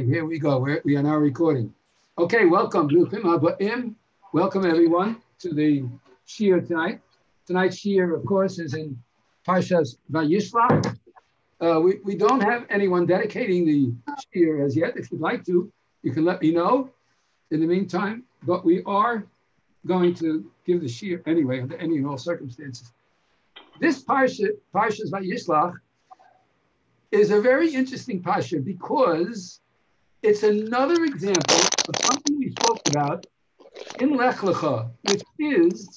Here we go. We are now recording. Okay, welcome. Welcome everyone to the Shiur tonight. Tonight's Shiur, of course, is in Parsha's Vayishlach. We don't have anyone dedicating the Shiur as yet. If you'd like to, you can let me know in the meantime. But we are going to give the Shiur anyway under any and all circumstances. This Parsha's Vayishlach, is a very interesting Parsha because it's another example of something we spoke about in Lech Lecha, which is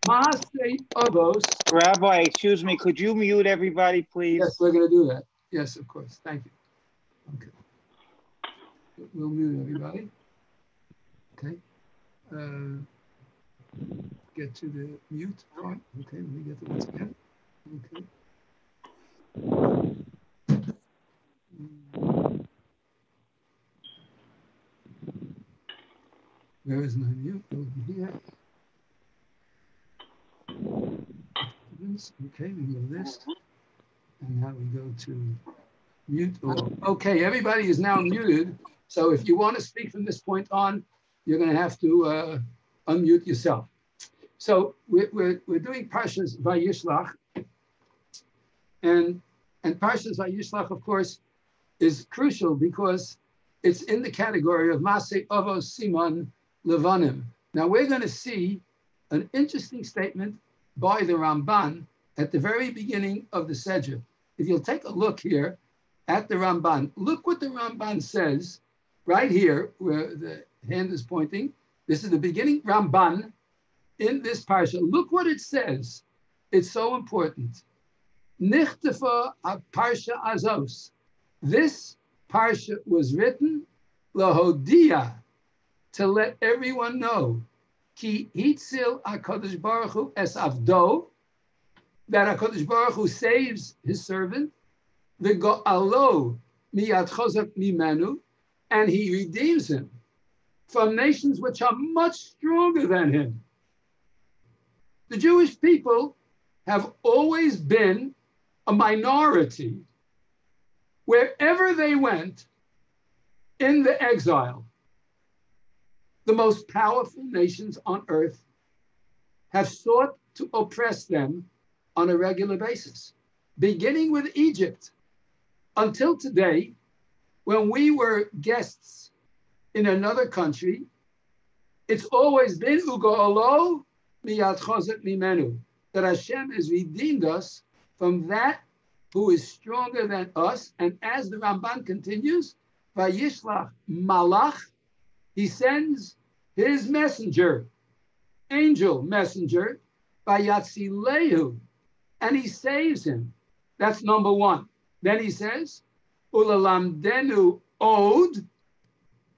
Maaseh Avos. Rabbi, excuse me, could you mute everybody, please? Yes, we're going to do that. Yes, of course. Thank you. Okay. We'll mute everybody. Okay. Get to the mute part. Okay, let me get to once again. Okay. Where is my mute? Over here. Okay, we go this. And now we go to mute. Okay, everybody is now muted. So if you want to speak from this point on, you're going to have to unmute yourself. So we're doing Parsha's Vayishlach. And Parsha's Vayishlach, of course, is crucial because it's in the category of Maaseh Avos Siman Levanim. Now we're going to see an interesting statement by the Ramban at the very beginning of the Sedger. If you'll take a look here at the Ramban, look what the Ramban says right here where the hand is pointing. This is the beginning Ramban in this Parsha. Look what it says. It's so important. Nichtefa Parsha Azos. This Parsha was written lahodia, to let everyone know, ki hitzil HaKadosh Baruch Hu es avdo, that HaKadosh Baruch Hu saves his servant, the go'alo miyad chozak mimenu, and he redeems him from nations which are much stronger than him. The Jewish people have always been a minority wherever they went in the exile. The most powerful nations on earth have sought to oppress them on a regular basis, beginning with Egypt until today, when we were guests in another country. It's always been ugo'olo miyad chozek mimenu, that Hashem has redeemed us from that who is stronger than us. And as the Ramban continues, Vayishlach malach, he sends his messenger, angel messenger, Vayatzilehu, and he saves him. That's number one. Then he says, Ulalamdenu od.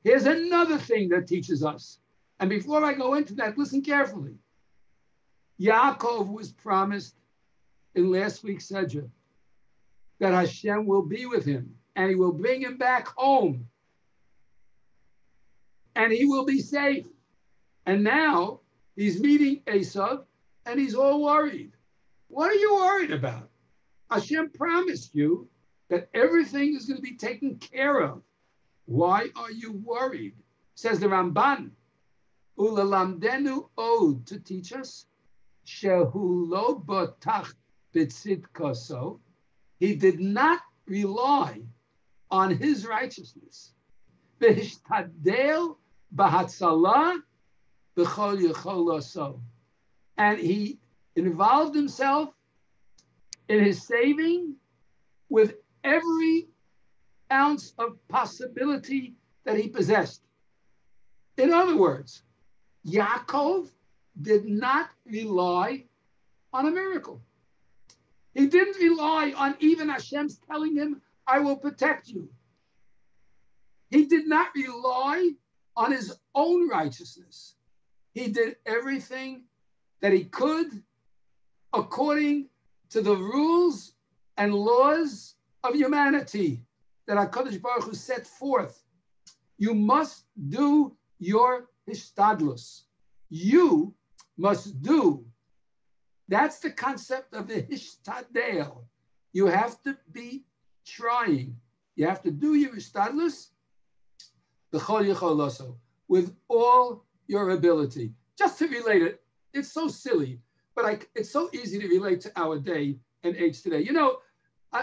Here's another thing that teaches us. And before I go into that, listen carefully. Yaakov was promised in last week's Sedger that Hashem will be with him and he will bring him back home and he will be safe. And now he's meeting Esav and he's all worried. What are you worried about? Hashem promised you that everything is going to be taken care of. Why are you worried? Says the Ramban, Ulalamdenu od, to teach us, Shehu lo botach b'tzidkoso, he did not rely on his righteousness. V'hishtadel b'hatzalah b'chol yechol, and he involved himself in his saving with every ounce of possibility that he possessed. In other words, Yaakov did not rely on a miracle. He didn't rely on even Hashem's telling him, I will protect you. He did not rely on his own righteousness. He did everything that he could according to the rules and laws of humanity that HaKadosh Baruch Hu set forth. You must do your hishtadlus. You must do. That's the concept of the hishtadel. You have to be trying. You have to do your hishtadlus with all your ability. Just to relate it, it's so silly, but it's so easy to relate to our day and age today. You know,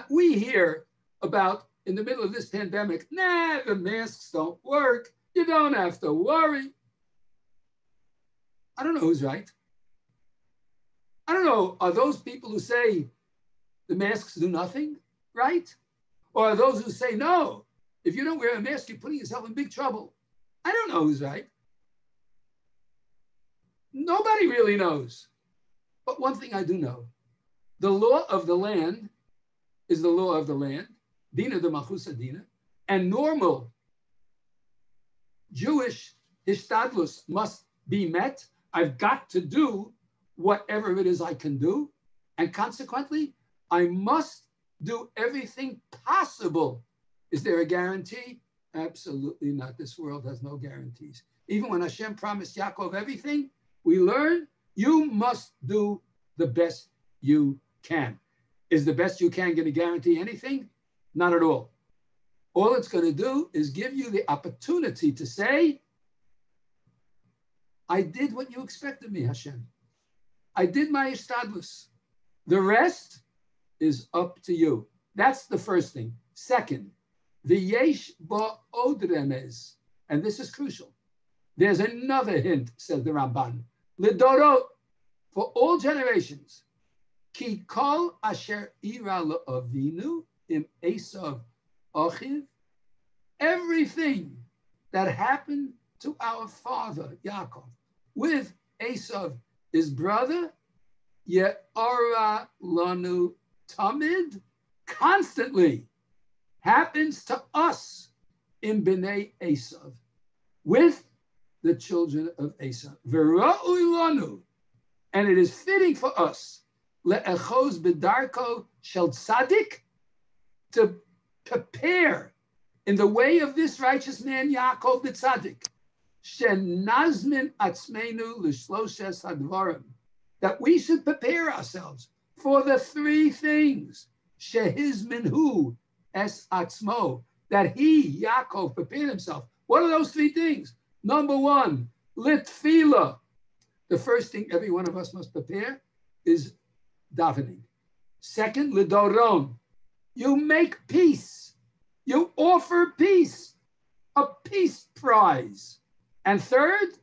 we hear about in the middle of this pandemic, the masks don't work. You don't have to worry. I don't know who's right. I don't know, are those people who say the masks do nothing, right? Or are those who say, no, if you don't wear a mask, you're putting yourself in big trouble? I don't know who's right. Nobody really knows. But one thing I do know, the law of the land is the law of the land, Dina de Machusa Dina, and normal Jewish hishtadlus must be met. I've got to do whatever it is I can do. And consequently, I must do everything possible. Is there a guarantee? Absolutely not. This world has no guarantees. Even when Hashem promised Yaakov everything, we learn you must do the best you can. Is the best you can going to guarantee anything? Not at all. All it's going to do is give you the opportunity to say, I did what you expected me, Hashem. I did my ishtadlus. The rest is up to you. That's the first thing. Second, the yesh ba od remez, and this is crucial. There's another hint, says the Ramban. Lidorot, for all generations, ki kol asher ira lo'avinu im Esav achiv, everything that happened to our father Yaakov with Esav, his brother, ye'ara lanu tamid, constantly happens to us in Bnei Esav, with the children of Esav. V'ra'ui lanu, and it is fitting for us, le'echoz b'darko shel tzadik, to prepare in the way of this righteous man Yaakov the tzaddik, shenazmin atzmeinu l'shloshes hadvarim, that we should prepare ourselves for the three things, shehizminhu es atzmo, that he, Yaakov, prepared himself. What are those three things? Number one, litfila. The first thing every one of us must prepare is davening. Second, lidoron. You make peace. You offer peace, a peace prize. And third,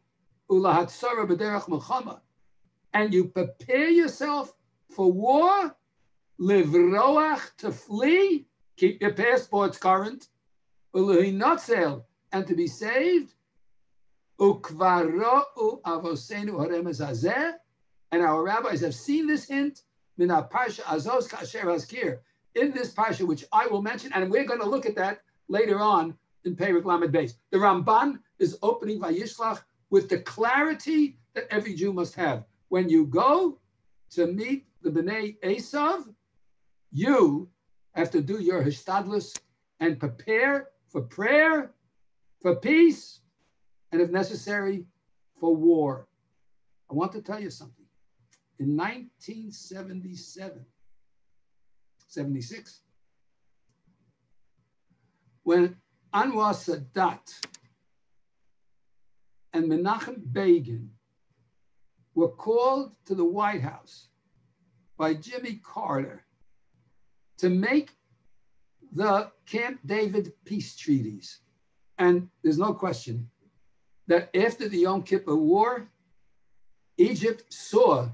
ulahatzara b'derech milchama. And you prepare yourself for war, livroach, to flee, keep your passports current, uluhinotzel, and to be saved, ukvara'u avosenu haremez hazeh, and our rabbis have seen this hint, min Parsha azos kasher hazkir, in this Parsha, which I will mention, and we're going to look at that later on in Perek Lamed Beis. The Ramban is opening Vayishlach with the clarity that every Jew must have. When you go to meet the Bnei Esav, you have to do your hishtadlus and prepare for prayer, for peace, and if necessary, for war. I want to tell you something. In 76, when Anwar Sadat and Menachem Begin were called to the White House by Jimmy Carter to make the Camp David peace treaties. And there's no question that after the Yom Kippur War, Egypt saw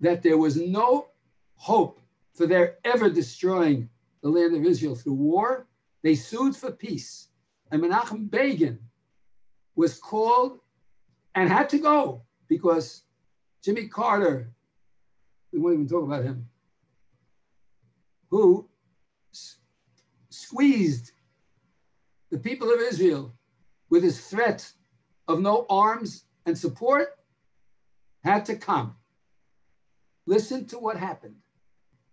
that there was no hope for their ever destroying the land of Israel through war. They sued for peace. And Menachem Begin was called and had to go because Jimmy Carter, we won't even talk about him, who squeezed the people of Israel with his threat of no arms and support, had to come. Listen to what happened.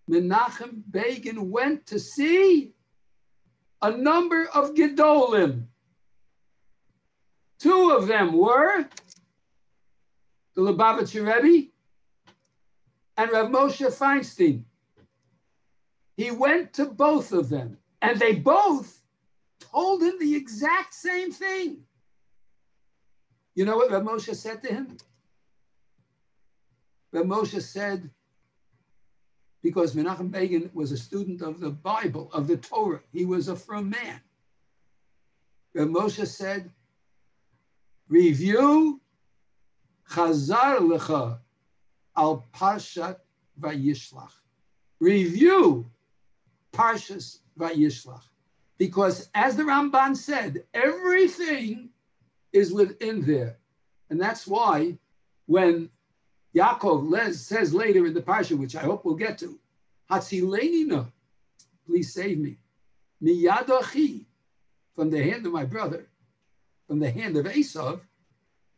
Menachem Begin went to see a number of Gedolim. Two of them were the Lubavitcher Rebbe and Rav Moshe Feinstein. He went to both of them, and they both told him the exact same thing. You know what Rav Moshe said to him? Rav Moshe said, because Menachem Begin was a student of the Bible, of the Torah, he was a frum man. Rav Moshe said, review Chazar Lecha al Parshat Vayishlach. Review Parshas Vayishlach. Because as the Ramban said, everything is within there. And that's why when Yaakov says later in the Parsha, which I hope we'll get to, Hatzileinina, please save me, miyad achi, from the hand of my brother, from the hand of Esav.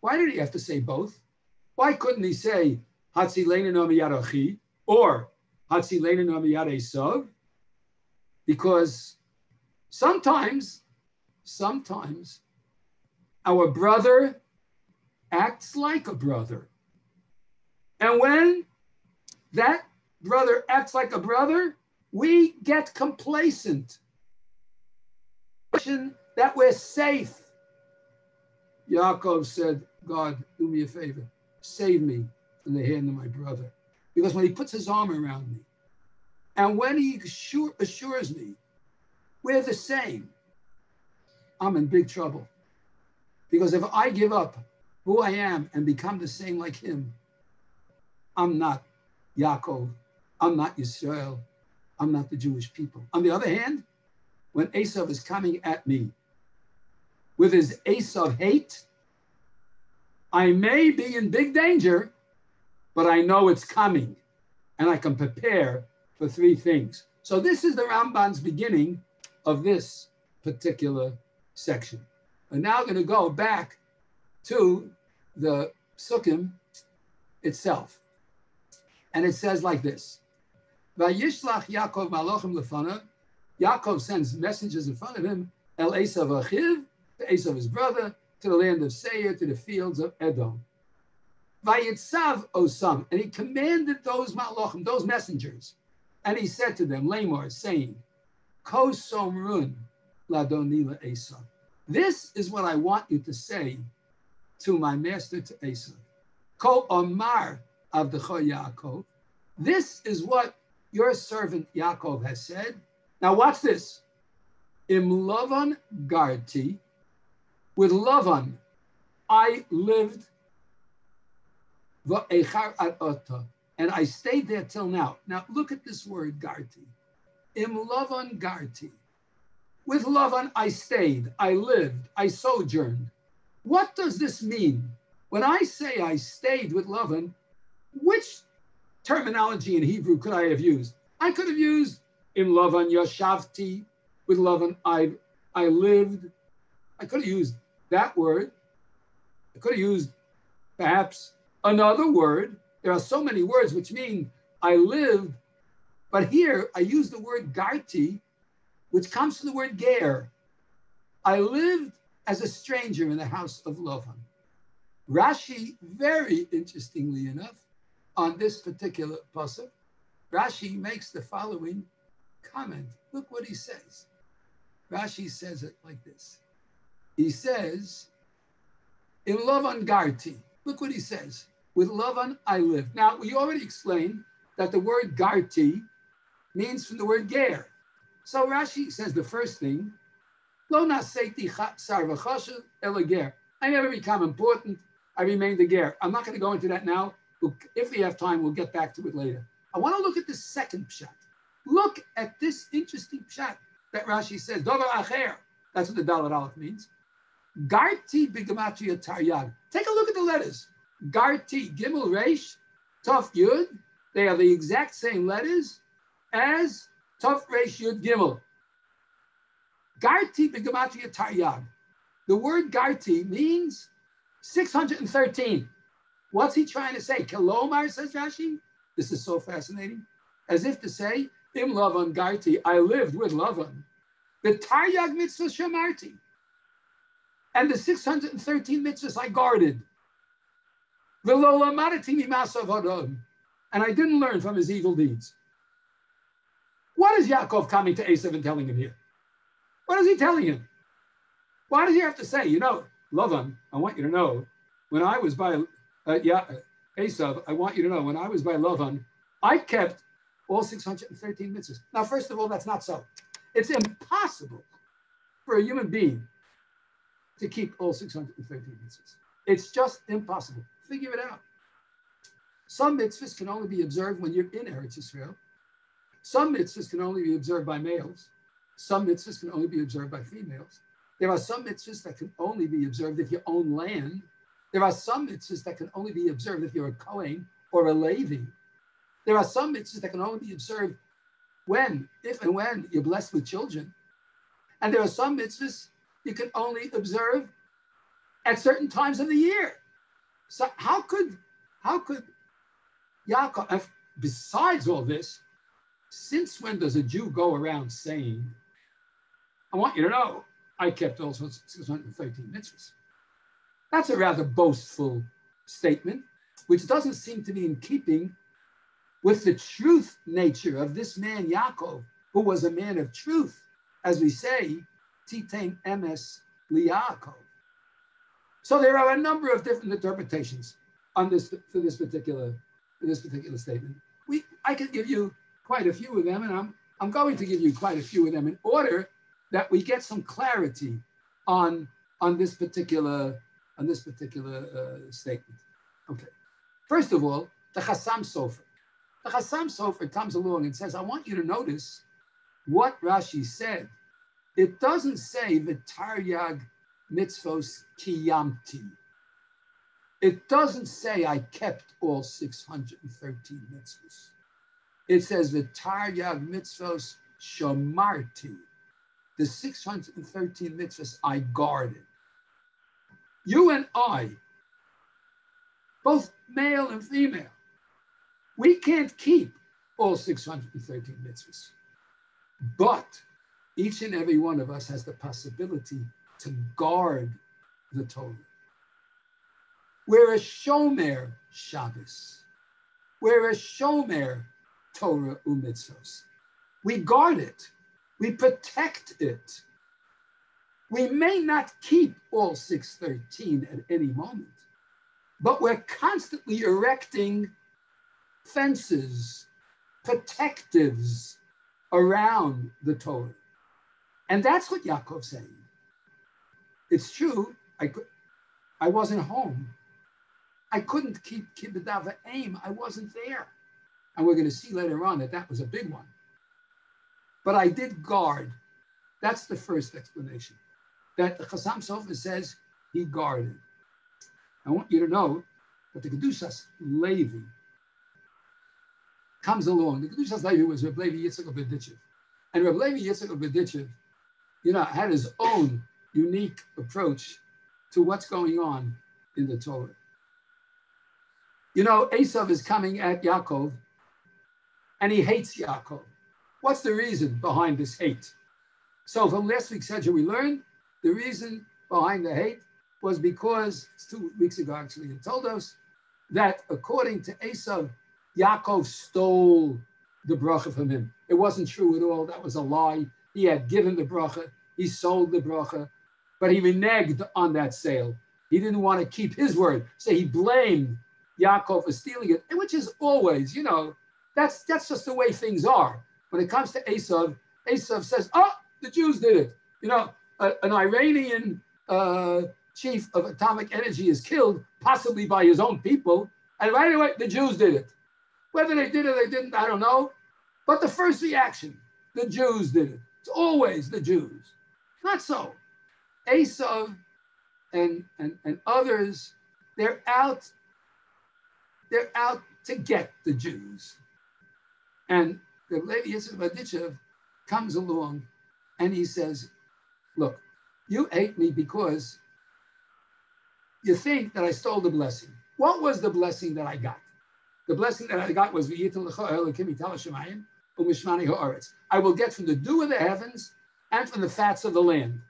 Why did he have to say both? Why couldn't he say Hatzileinina miyad achi or Hatzileinina miyad Esav? Because sometimes our brother acts like a brother. And when that brother acts like a brother, we get complacent. That we're safe. Yaakov said, God, do me a favor. Save me from the hand of my brother. Because when he puts his arm around me, and when he assures me we're the same, I'm in big trouble. Because if I give up who I am and become the same like him, I'm not Yaakov, I'm not Yisrael, I'm not the Jewish people. On the other hand, when Esav is coming at me with his Esav hate, I may be in big danger, but I know it's coming and I can prepare for three things. So this is the Ramban's beginning of this particular section. We're now going to go back to the Sukkim itself. And it says like this. Vayishlach Yaakov malachim lefanav. Yaakov sends messengers in front of him, El Esav Achiv, to Esav his brother, to the land of Seir, to the fields of Edom. Vayitzav Osam, and he commanded those malachim, those messengers, and he said to them, Lamar, saying, Ko somrun ladoni Esav. This is what I want you to say to my master, to Esav. Ko Omar Avdecha Yaakov. This is what your servant Yaakov has said. Now watch this. Im Lavan Garti. With Lavan, I lived va'echar ad ota, and I stayed there till now. Now look at this word Garti. Im Lavan Garti. With Lavan, I stayed, I lived, I sojourned. What does this mean? When I say I stayed with Lavan, which terminology in Hebrew could I have used? I could have used Im Lavan Yashavti. With Lavan, I lived. I could have used that word. I could have used perhaps another word. There are so many words which mean I lived. But here I use the word Garti, which comes from the word ger. I lived as a stranger in the house of Lavan. Rashi, very interestingly enough, on this particular pasuk, Rashi makes the following comment. Look what he says. Rashi says it like this. He says, in Lavan Garti, look what he says. With Lavan I lived. Now, we already explained that the word Garti means from the word ger. So Rashi says the first thing, Lo naseiti sarvachasha elager. I never become important. I remained a ger. I'm not going to go into that now. If we have time, we'll get back to it later. I want to look at the second pshat. Look at this interesting pshat that Rashi says. Dover acher. That's what the Dalet Aleph means. Garti b'gematria taryag. Take a look at the letters. Garti, Gimel Reish, Tov Yud. They are the exact same letters as Tov Reish Yud Gimel. Garti b'gematria taryag. The word Garti means 613. What's he trying to say? Kelomar, says Rashi. This is so fascinating. As if to say, Im Lavan Garti, I lived with Lavan. The Taryag mitzvah shamarti. And the 613 mitzvahs I guarded. V'lo lamadati mimasav hadam. And I didn't learn from his evil deeds. What is Yaakov coming to Esav and telling him here? What is he telling him? Why does he have to say, Lavan, I want you to know when I was by Esav, I want you to know, when I was by Lavan, I kept all 613 mitzvahs. Now, first of all, that's not so. It's impossible for a human being to keep all 613 mitzvahs. It's just impossible. Figure it out. Some mitzvahs can only be observed when you're in Eretz Yisrael. Some mitzvahs can only be observed by males. Some mitzvahs can only be observed by females. There are some mitzvahs that can only be observed if you own land. There are some mitzvahs that can only be observed if you're a Kohen or a Levi. There are some mitzvahs that can only be observed if and when you're blessed with children. And there are some mitzvahs you can only observe at certain times of the year. So how could Yaakov, besides all this, since when does a Jew go around saying, I want you to know, I kept all 613 mitzvahs? That's a rather boastful statement, which doesn't seem to be in keeping with the truth nature of this man, Yaakov, who was a man of truth, as we say, Titain Emes Liyaakov. So there are a number of different interpretations on this for this particular statement. I could give you quite a few of them, and I'm going to give you quite a few of them in order that we get some clarity on this particular statement. Okay. First of all, the Chassam Sofer. The Chassam Sofer comes along and says, I want you to notice what Rashi said. It doesn't say V'taryag mitzvos kiyamti. It doesn't say I kept all 613 mitzvos. It says V'taryag mitzvos shomarti. The 613 mitzvahs I guarded. You and I, both male and female, we can't keep all 613 mitzvahs. But each and every one of us has the possibility to guard the Torah. We're a shomer Shabbos. We're a shomer Torah u'mitzvos. We guard it. We protect it. We may not keep all 613 at any moment, but we're constantly erecting fences, protectives around the Torah. And that's what Yaakov's saying. It's true, I wasn't home. I couldn't keep Kibbutz aim. I wasn't there. And we're going to see later on that was a big one. But I did guard. That's the first explanation. That the Chassam Sofer says he guarded. I want you to know that the Kedushas Levi comes along. The Kedushas Levi was Reb Levi Yitzchak of Berditchev. And Reb Levi Yitzchak of Berditchev, had his own unique approach to what's going on in the Torah. Esav is coming at Yaakov, and he hates Yaakov. What's the reason behind this hate? So from last week's session, we learned the reason behind the hate was because, 2 weeks ago actually, he told us that according to Esav, Yaakov stole the bracha from him. It wasn't true at all. That was a lie. He had given the bracha. He sold the bracha, but he reneged on that sale. He didn't want to keep his word. So he blamed Yaakov for stealing it, which is always, that's just the way things are. When it comes to Esav, Esav says, the Jews did it. An Iranian chief of atomic energy is killed, possibly by his own people, and right away, the Jews did it. Whether they did it or they didn't, I don't know. But the first reaction, the Jews did it. It's always the Jews. Not so. Esav and others, they're out to get the Jews. And the Levi Yitzchak Berditchev comes along and he says, look, you hate me because you think that I stole the blessing. What was the blessing that I got? The blessing that I got was I will get from the dew of the heavens and from the fats of the land.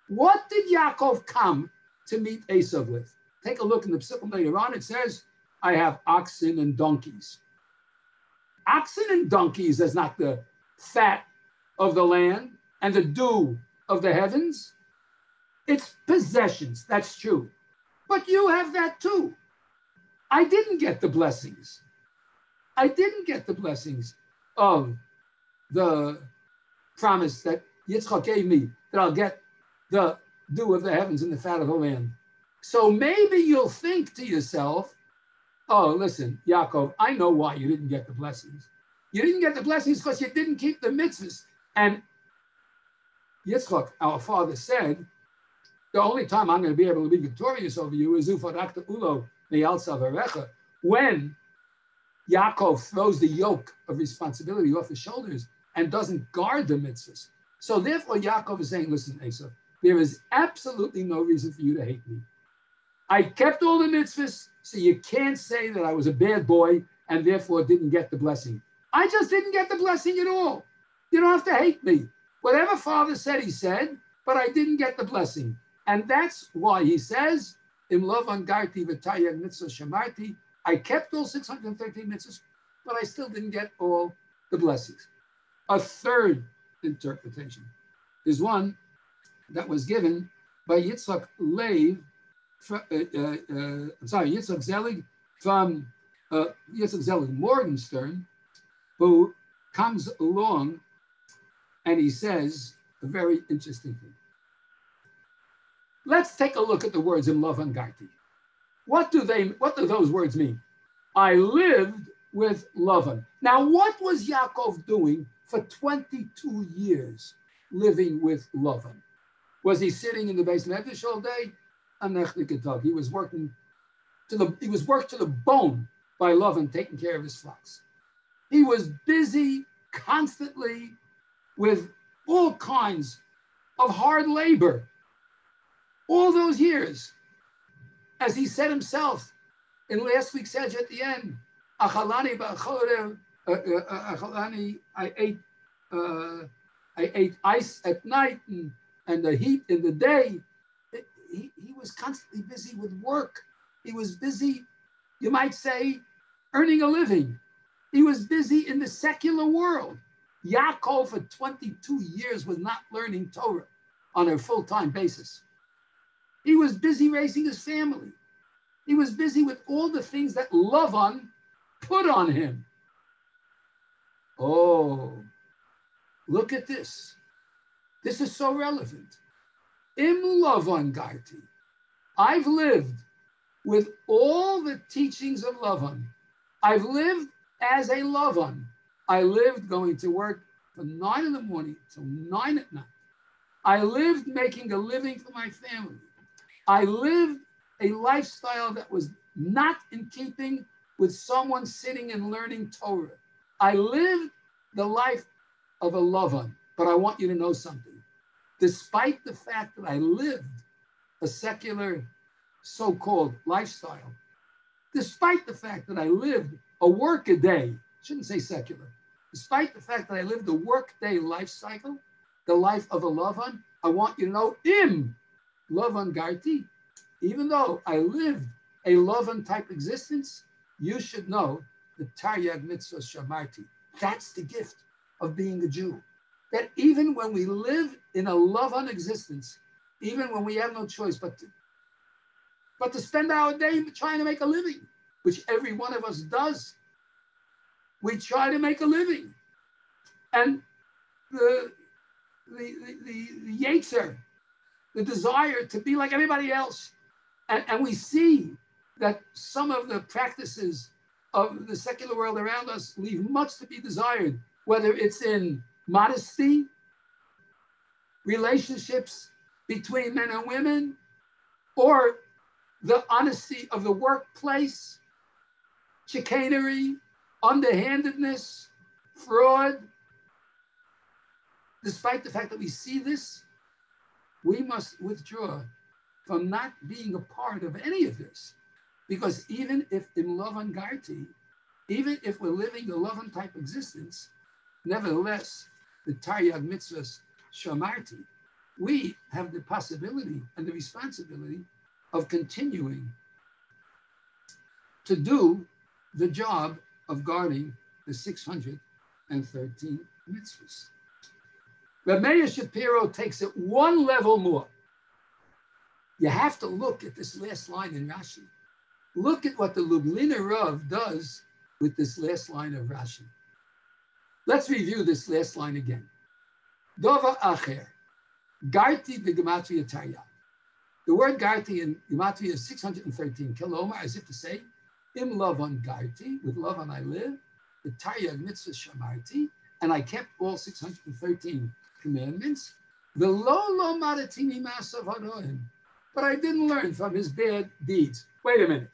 What did Yaakov come to meet Esav with? Take a look in the Psukim later on. It says, I have oxen and donkeys. Oxen and donkeys is not the fat of the land and the dew of the heavens. It's possessions, that's true. But you have that too. I didn't get the blessings. I didn't get the blessings of the promise that Yitzchak gave me, that I'll get the dew of the heavens and the fat of the land. So maybe you'll think to yourself, oh, listen, Yaakov, I know why you didn't get the blessings. You didn't get the blessings because you didn't keep the mitzvahs. And Yitzchak, our father, said, the only time I'm going to be able to be victorious over you is when Yaakov throws the yoke of responsibility off his shoulders and doesn't guard the mitzvahs. So therefore, Yaakov is saying, listen, Esau, there is absolutely no reason for you to hate me. I kept all the mitzvahs, so you can't say that I was a bad boy and therefore didn't get the blessing. I just didn't get the blessing at all. You don't have to hate me. Whatever father said, he said, but I didn't get the blessing. And that's why he says, Im Lovan Garti v'tayag mitzvah shamarti, I kept all 613 mitzvahs, but I still didn't get all the blessings. A third interpretation is one that was given by Yitzchak Leib, Yitzchak Zelig from Yitzchak Zelig Morgenstern, who comes along and he says a very interesting thing. Let's take a look at the words in Lavan Garti. What do those words mean? I lived with Lavan. Now, what was Yaakov doing for 22 years living with Lavan? Was he sitting in the base medrash all day? He was worked to the bone by Lavan taking care of his flocks. He was busy constantly with all kinds of hard labor. All those years, as he said himself in last week's Sedge at the end, Achalani Achalani, I ate ice at night and the heat in the day. He was constantly busy with work. He was busy, you might say, earning a living. He was busy in the secular world. Yaakov for 22 years was not learning Torah on a full-time basis. He was busy raising his family. He was busy with all the things that Lavan put on him. Oh, look at this. This is so relevant. Im Lavan Garti. I've lived with all the teachings of Lavan. I've lived as a Lavan. I lived going to work from 9 in the morning till 9 at night. I lived making a living for my family. I lived a lifestyle that was not in keeping with someone sitting and learning Torah. I lived the life of a Lavan, but I want you to know something. Despite the fact that I lived a secular so-called lifestyle, despite the fact that I lived a work-a-day, shouldn't say secular, despite the fact that I lived a work-day life cycle, the life of a Lavan, I want you to know, Im Lavan Garti, even though I lived a Lavan type existence, you should know the Taryag Mitzvah Shamarti. That's the gift of being a Jew. That even when we live in a Lavan existence, even when we have no choice but to spend our day trying to make a living, which every one of us does, we try to make a living. And the yetzer, the desire to be like everybody else. And we see that some of the practices of the secular world around us leave much to be desired, whether it's in modesty, relationships between men and women, or the honesty of the workplace, chicanery, underhandedness, fraud. Despite the fact that we see this, we must withdraw from not being a part of any of this. Because even if in Lavan Garti, even if we're living a Lavan type existence, nevertheless, the Taryag Mitzvahs Shamarti, we have the possibility and the responsibility of continuing to do the job of guarding the 613 mitzvahs. Reb Meir Shapiro takes it one level more. You have to look at this last line in Rashi. Look at what the Lubliner Rav does with this last line of Rashi. Let's review this last line again. Dova acher, garti b'gematria tarya. The word garti in gematria is 613 kilomar, as if to say, im lavan garti, with lavan I live, the taryag mitzvah shamarti, and I kept all 613 commandments. The lo maratini masav haroim, but I didn't learn from his bad deeds. Wait a minute.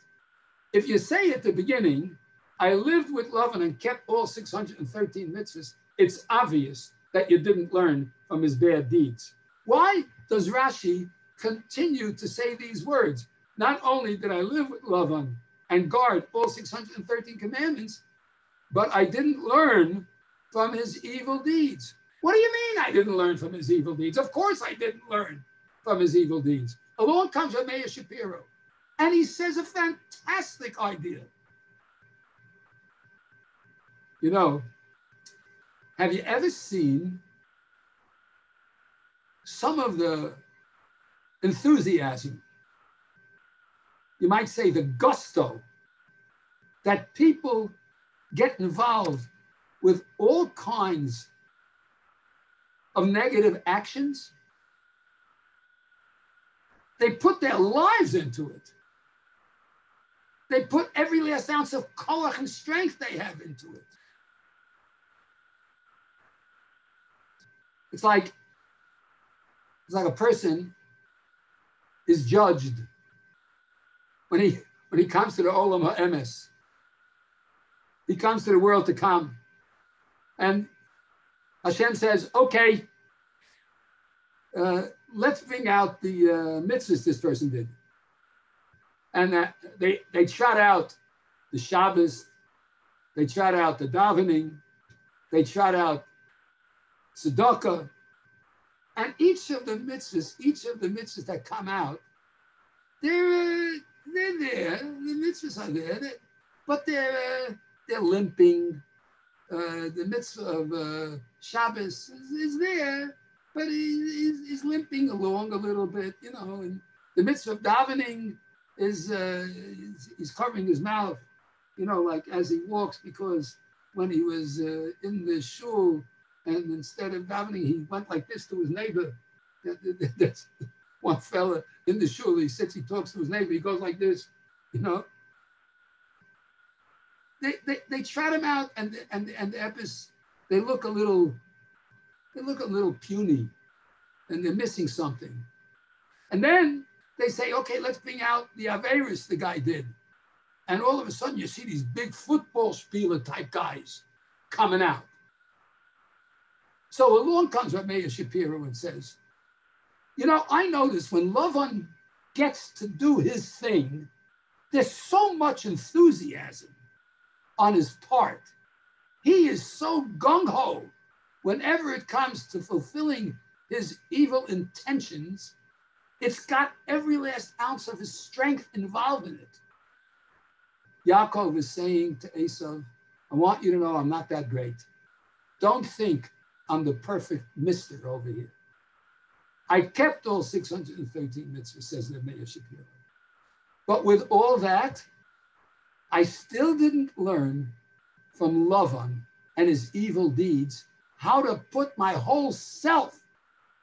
If you say at the beginning, I lived with Lavan and kept all 613 mitzvahs, it's obvious that you didn't learn from his bad deeds. Why does Rashi continue to say these words? Not only did I live with Lavan and guard all 613 commandments, but I didn't learn from his evil deeds. What do you mean I didn't learn from his evil deeds? Of course I didn't learn from his evil deeds. Along comes Meir Shapiro, and he says a fantastic idea. You know, have you ever seen some of the enthusiasm, you might say the gusto, that people get involved with all kinds of negative actions? They put their lives into it. They put every last ounce of koach and strength they have into it. It's like a person is judged when he comes to the Olam HaEmes. He comes to the world to come. And Hashem says, okay, let's bring out the mitzvahs this person did. And they trot out the Shabbos, they trot out the davening, they trot out tzedakah, and each of the mitzvahs that come out, they're there. The mitzvahs are there, but they're limping. The mitzvah of Shabbos is there, but he's limping along a little bit, you know. And the mitzvah of davening is he's covering his mouth, you know, like as he walks, because when he was in the shul, and instead of davening, he went like this to his neighbor. That's one fella in the shul. He sits, he talks to his neighbor. He goes like this, you know. They trot him out, and the epis, they look a little puny, and they're missing something. And then they say, okay, let's bring out the Averis the guy did. And all of a sudden, you see these big football spieler type guys coming out. So along comes Meir Shapiro and says, you know, I notice when Lavan gets to do his thing, there's so much enthusiasm on his part. He is so gung-ho whenever it comes to fulfilling his evil intentions. It's got every last ounce of his strength involved in it. Yaakov is saying to Esav, I want you to know I'm not that great. Don't think I'm the perfect mister over here. I kept all 613 mitzvahs, says the Meir Shapiro. But with all that, I still didn't learn from Lavan and his evil deeds how to put my whole self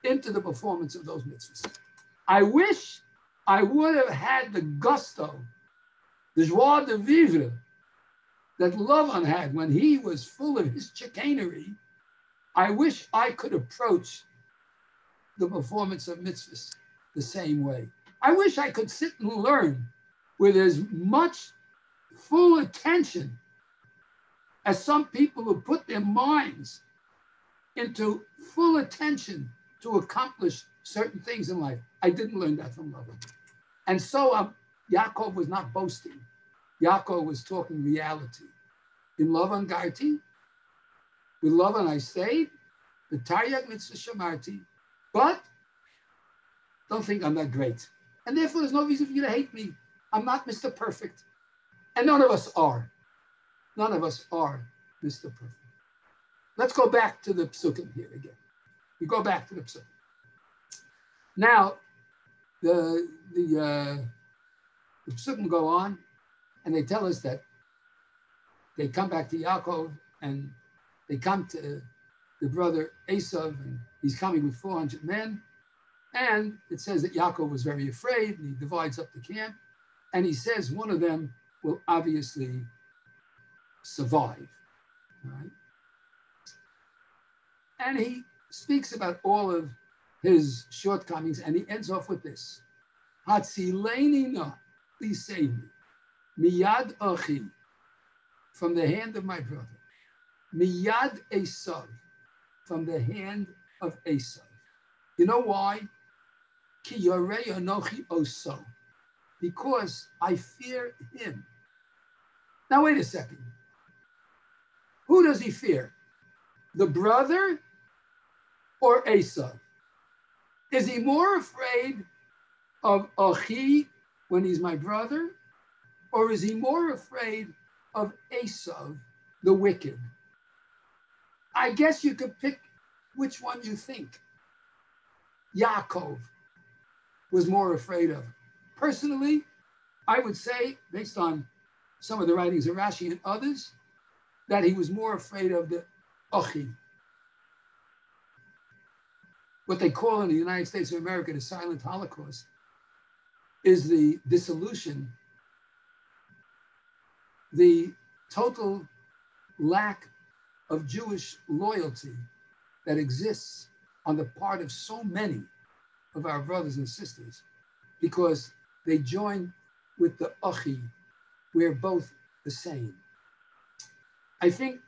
into the performance of those mitzvahs. I wish I would have had the gusto, the joie de vivre that Lavan had when he was full of his chicanery. I wish I could approach the performance of mitzvahs the same way. I wish I could sit and learn with as much full attention as some people who put their minds into full attention to accomplish certain things in life. I didn't learn that from Lavan. And so Yaakov was not boasting. Yaakov was talking reality. In Lavan Garti, with Lavan I stayed, the Taryag Mitzvah Shamarti, but don't think I'm that great. And therefore there's no reason for you to hate me. I'm not Mr. Perfect. And none of us are. None of us are Mr. Perfect. Let's go back to the psukim here again. We go back to the psukim. Now, the Psukim go on, and they tell us that they come back to Yaakov, and they come to the brother Esav, and he's coming with 400 men. And it says that Yaakov was very afraid, and he divides up the camp. And he says one of them will obviously survive. All right? And he speaks about all of his shortcomings, and he ends off with this. Hatzileni na, please save me. Miyad achi, from the hand of my brother. Miyad Esav, from the hand of Esav. You know why? Ki yorei anochi oso, because I fear him. Now wait a second. Who does he fear? The brother or Esav? Is he more afraid of Achi when he's my brother, or is he more afraid of Esav, the wicked? I guess you could pick which one you think Yaakov was more afraid of. Personally, I would say, based on some of the writings of Rashi and others, that he was more afraid of the Achi. What they call in the United States of America the silent Holocaust is the dissolution, the total lack of Jewish loyalty that exists on the part of so many of our brothers and sisters, because they join with the Achi. We're both the same. I think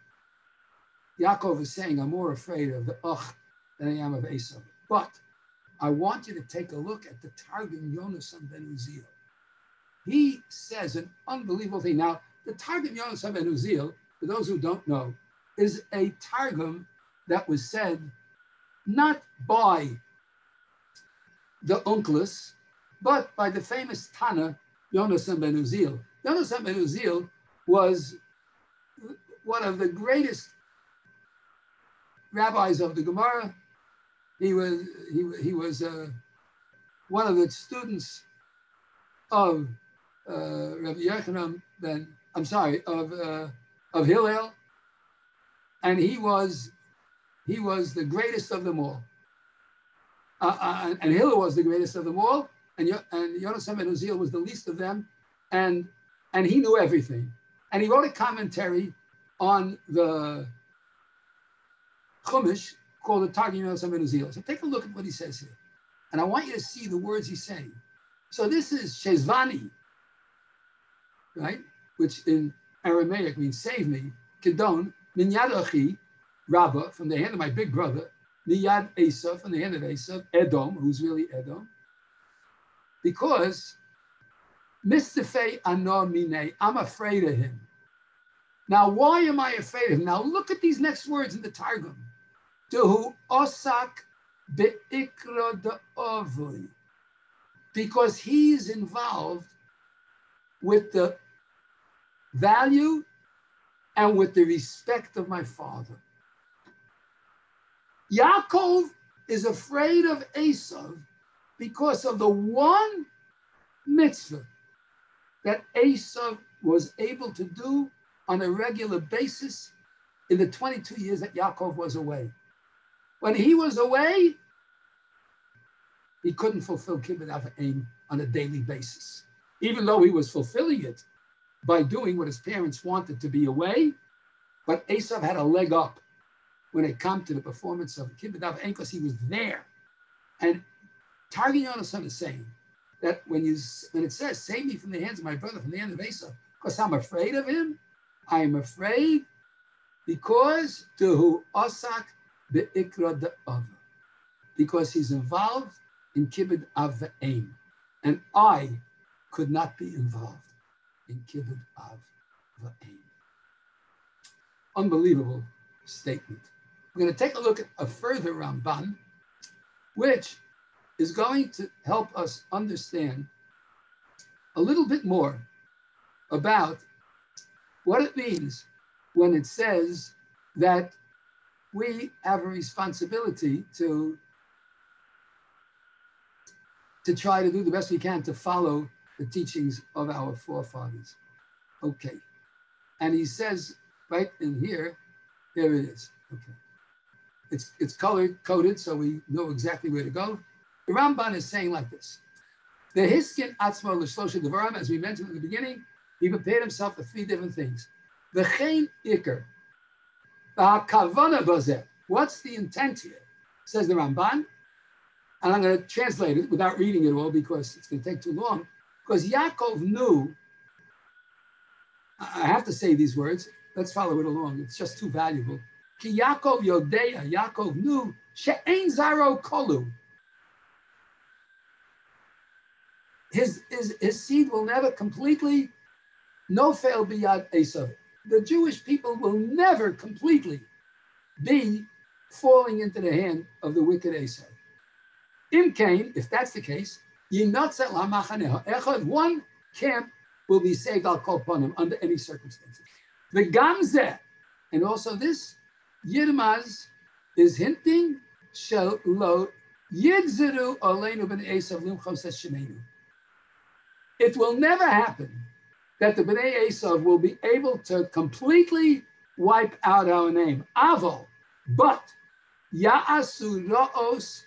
Yaakov is saying, I'm more afraid of the Ach than I am of Esav. But I want you to take a look at the Targum Yonasan ben Uziel. He says an unbelievable thing. Now, the Targum Yonasan ben Uziel, for those who don't know, is a Targum that was said not by the Onkelos, but by the famous Tana, Yonasan ben Uziel. Yonasan ben Uziel was one of the greatest rabbis of the Gemara. He was one of the students of Rabbi Yochanan of Hillel, and he was the greatest of them all. And Hillel was the greatest of them all, and Yonasan ben Uziel was the least of them, and he knew everything. And he wrote a commentary on the Chumash called the Targum Yonasan ben Uziel. So take a look at what he says here. And I want you to see the words he's saying. So this is Shezvani, right? Which in Aramaic means save me. Kedon, Minyad Achi, Rabbah, from the hand of my big brother. Miyad Esav, from the hand of Esav. Edom, who's really Edom. Because Mistafei Ano Mine, I'm afraid of him. Now, why am I afraid of him? Now, look at these next words in the Targum. Dehu osak be'ikra da'avli. Because he's involved with the value and with the respect of my father. Yaakov is afraid of Esav because of the one mitzvah that Esav was able to do on a regular basis in the 22 years that Yaakov was away. When he was away, he couldn't fulfill kibbud av on a daily basis, even though he was fulfilling it by doing what his parents wanted to be away. But Esav had a leg up when it came to the performance of kibbud av because he was there. And Targum Yonasan is saying that when it says, save me from the hands of my brother, from the hand of Esav, because I'm afraid of him, I am afraid because Dehu Osak be'ikra da'ava, because he's involved in kibbud av v'ein, and I could not be involved in kibbud av v'ein. Unbelievable statement. We're going to take a look at a further Ramban, which is going to help us understand a little bit more about what it means when it says that we have a responsibility to to try to do the best we can to follow the teachings of our forefathers. Okay. And he says right in here, there it is. Okay. It's colored coded, so we know exactly where to go. The Ramban is saying like this. The Hiskin Atzmo L'Shlosha Devarim, as we mentioned in the beginning, he prepared himself for three different things. The Chen Iker, the Kavana Bazeh. What's the intent here? Says the Ramban. And I'm going to translate it without reading it all because it's going to take too long. Because Yaakov knew, I have to say these words, let's follow it along. It's just too valuable. Ki Yaakov Yodea, Yaakov knew, She'ein Zaro Kolu. His seed will never completely, no fail biyad Esav. The Jewish people will never completely be falling into the hand of the wicked Esav. Im Kain, if that's the case, one camp will be saved al kol panim under any circumstances. The Gamzeh, and also this, Yirmaz is hinting, shel lo yigziru aleinu ben Esav limchos eshenenu. It will never happen that the Bnei Esav will be able to completely wipe out our name. Aval, but ya'asu ra'os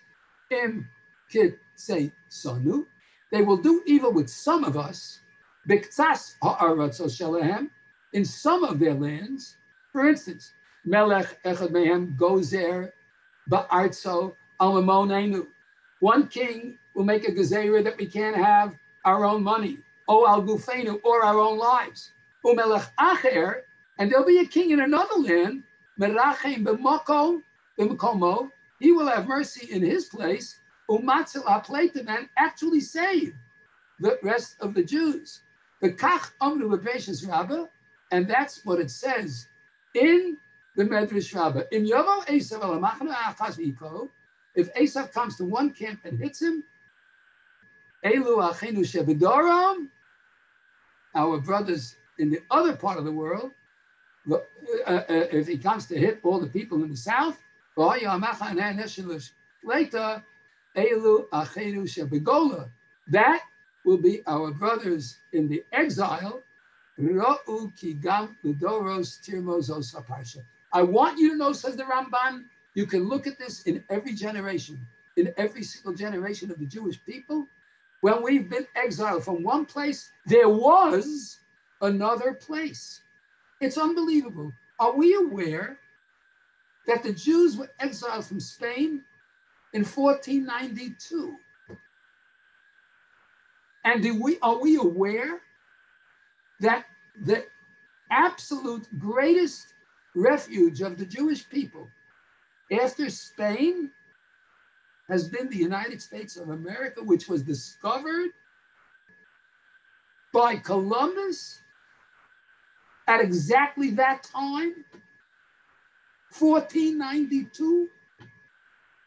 im kid say sonu. They will do evil with some of us, biktsas ha'aratzos shelahem, in some of their lands. For instance, melech echad mehem gozer ba'artzo al-mamonenu. One king will make a gezerah that we can't have our own money, o al gufenu, or our own lives. Umelech acher, and there'll be a king in another land, merachem b'makomo, he will have mercy in his place, umatzel ha'pleitim, and actually save the rest of the Jews. The kach amru b'Beishas Rabbah, and that's what it says in the Medrash Rabbah. In Yovo Esav al machna achas v'iko, if Esav comes to one camp and hits him, Elu achenu shebedoram, our brothers in the other part of the world, if he comes to hit all the people in the south, later, Elu achenu shebegola, that will be our brothers in the exile. Ra'u ki gam l'doros tirmozos haparsha. I want you to know, says the Ramban, you can look at this in every generation, in every single generation of the Jewish people. When we've been exiled from one place, there was another place. It's unbelievable. Are we aware that the Jews were exiled from Spain in 1492? And are we aware that the absolute greatest refuge of the Jewish people after Spain has been the United States of America, which was discovered by Columbus at exactly that time, 1492,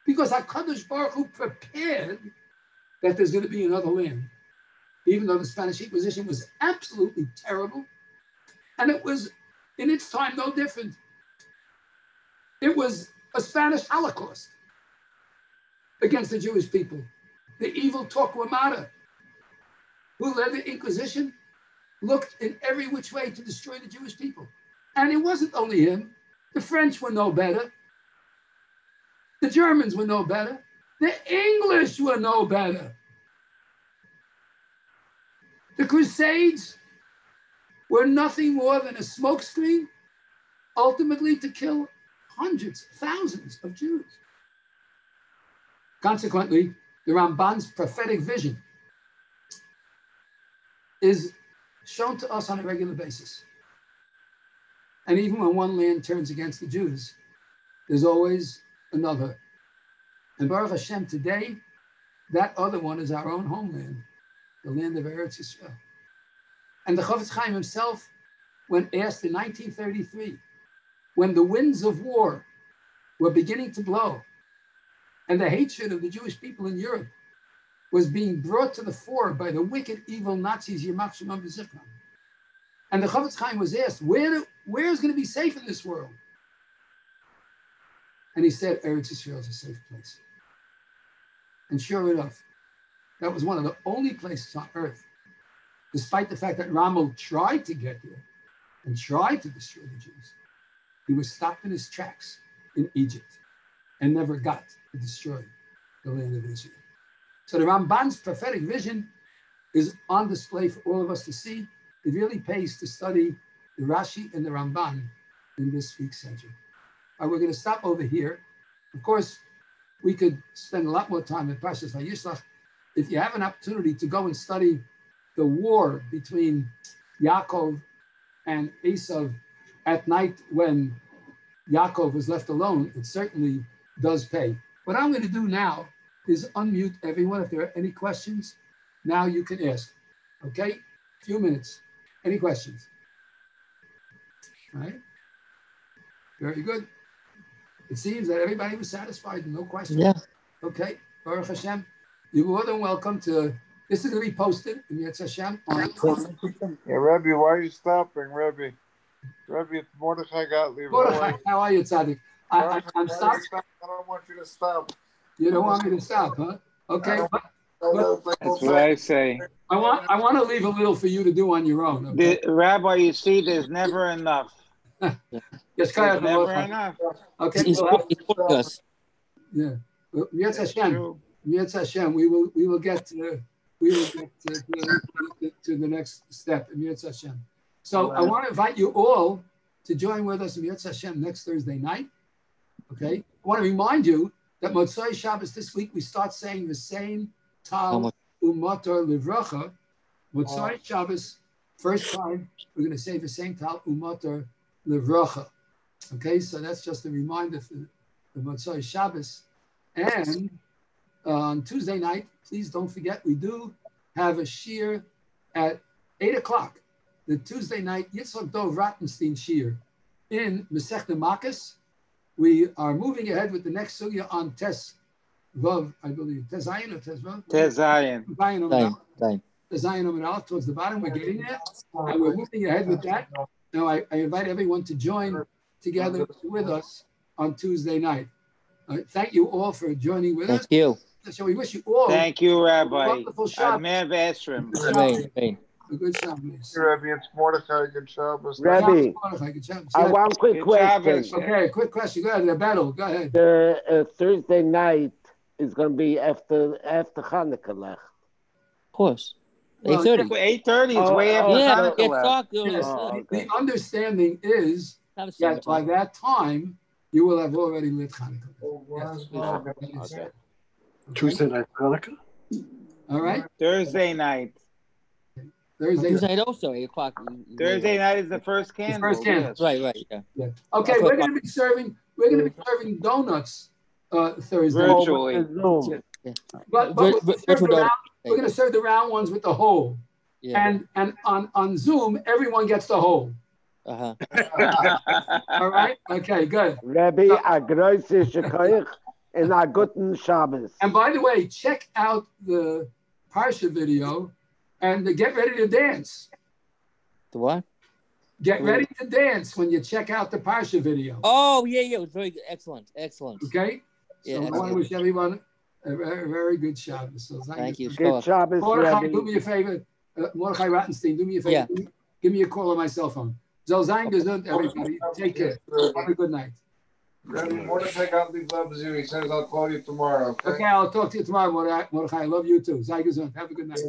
because HaKadosh Baruch Hu prepared that there's going to be another land, even though the Spanish Inquisition was absolutely terrible, and it was in its time no different. It was a Spanish Holocaust against the Jewish people. The evil Torquemada, who led the Inquisition, looked in every which way to destroy the Jewish people. And it wasn't only him. The French were no better. The Germans were no better. The English were no better. The Crusades were nothing more than a smokescreen, ultimately to kill hundreds, thousands of Jews. Consequently, the Ramban's prophetic vision is shown to us on a regular basis. And even when one land turns against the Jews, there's always another. And Baruch Hashem, today, that other one is our own homeland, the land of Eretz Yisrael. And the Chofetz Chaim himself, when asked in 1933, when the winds of war were beginning to blow, and the hatred of the Jewish people in Europe was being brought to the fore by the wicked, evil Nazis, Yimach Shemam V'Zichron. And the Chofetz Chaim was asked, where is going to be safe in this world? And he said, Eretz Yisrael is a safe place. And sure enough, that was one of the only places on earth, despite the fact that Rommel tried to get there and tried to destroy the Jews. He was stopped in his tracks in Egypt and never got to destroy the land of Israel. So the Ramban's prophetic vision is on display for all of us to see. It really pays to study the Rashi and the Ramban in this week's Sedger. All right, we're going to stop over here. Of course, we could spend a lot more time in Parsha Vayishlach. If you have an opportunity to go and study the war between Yaakov and Esav at night when Yaakov was left alone, it certainly does pay. What I'm going to do now is unmute everyone. If there are any questions, now you can ask. Okay? A few minutes. Any questions? All right. Very good. It seems that everybody was satisfied. No questions. Yeah. Okay. Baruch Hashem. You're more than welcome to. This is going to be posted in Yetz Hashem. Yeah, Rebbe, why are you stopping, Rebbe? Rebbe, it's Mordechai Gottlieb. Mordechai, how are you, Tzaddik? I'm stopped. I don't want you to stop. You don't want me to stop, huh? Okay. That's what I say. I want to leave a little for you to do on your own. Okay? Rabbi, you see, there's never enough. Yes, There's never enough. Okay. He's us. Yeah. Yetz Hashem. Yetz Hashem. We will get to the next step in Yetz Hashem. So I want to invite you all to join with us in Yetz Hashem next Thursday night. Okay. I want to remind you that Motzai Shabbos this week we start saying the same Tal Umator Livracha. Motzai Shabbos, first time we're going to say the same Tal Umator Livracha. Okay, so that's just a reminder for the Motzai Shabbos. And on Tuesday night, please don't forget, we do have a shiur at 8 o'clock. The Tuesday night Yitzchak Dov Rottenstein shiur in Masechta Makos. We are moving ahead with the next sugya on Tes Vav, I believe. Tes Zayin or Tes Vav? Tes Zayin. Tes Zayin towards the bottom. We're getting there. And we're moving ahead with that. Now, I invite everyone to join together with us on Tuesday night. Thank you all for joining with us. Thank you. So we wish you all Thank you, Rabbi. wonderful Shabbos. Amen v'esrim. Amen. A good Shabbos. Rebbe, it's Mordechai. Good Shabbos. Rebbe, Good Shabbos. I want a quick question. Okay, quick question. Go ahead. The battle. Go ahead. The Thursday night is going to be after Hanukkah left. Of course. Well, 8:30. 8:30 is way after Yeah, Hanukkah it's left. dark. Yes. okay. The understanding is that by that time you will have already lit Hanukkah. Yes. Okay. Tuesday night Hanukkah? All right. Thursday night. Thursday. Tuesday night also 8 o'clock. Thursday night is the first candle. first candle. Yes. Right. Yeah. Yeah. Okay, we're going to be serving donuts Thursday. Virtually. But we're going to serve the round ones with the hole. Yeah. And on Zoom, everyone gets the hole. Uh-huh. All right? Okay, good. Rebbe, a große Shekoich and a guten Shabbos. And by the way, check out the Parsha video and get ready to dance. The what? Get ready to dance when you check out the Parsha video. Oh, yeah. It was very good. Excellent. Okay? Yeah, So I want to wish everyone a very, very good Shabbos. So Thank you. Good Shabbos, Mordechai, Rebbe. do me a favor. Mordechai Rottenstein, do me a favor. Yeah. Give me a call on my cell phone. Soll sein gesund, everybody. Take care. Have a good night. Rebbe, Mordechai Gottlieb loves you. He says I'll call you tomorrow. Okay, I'll talk to you tomorrow, Mordechai. I love you too. Sei gesund. Have a good night.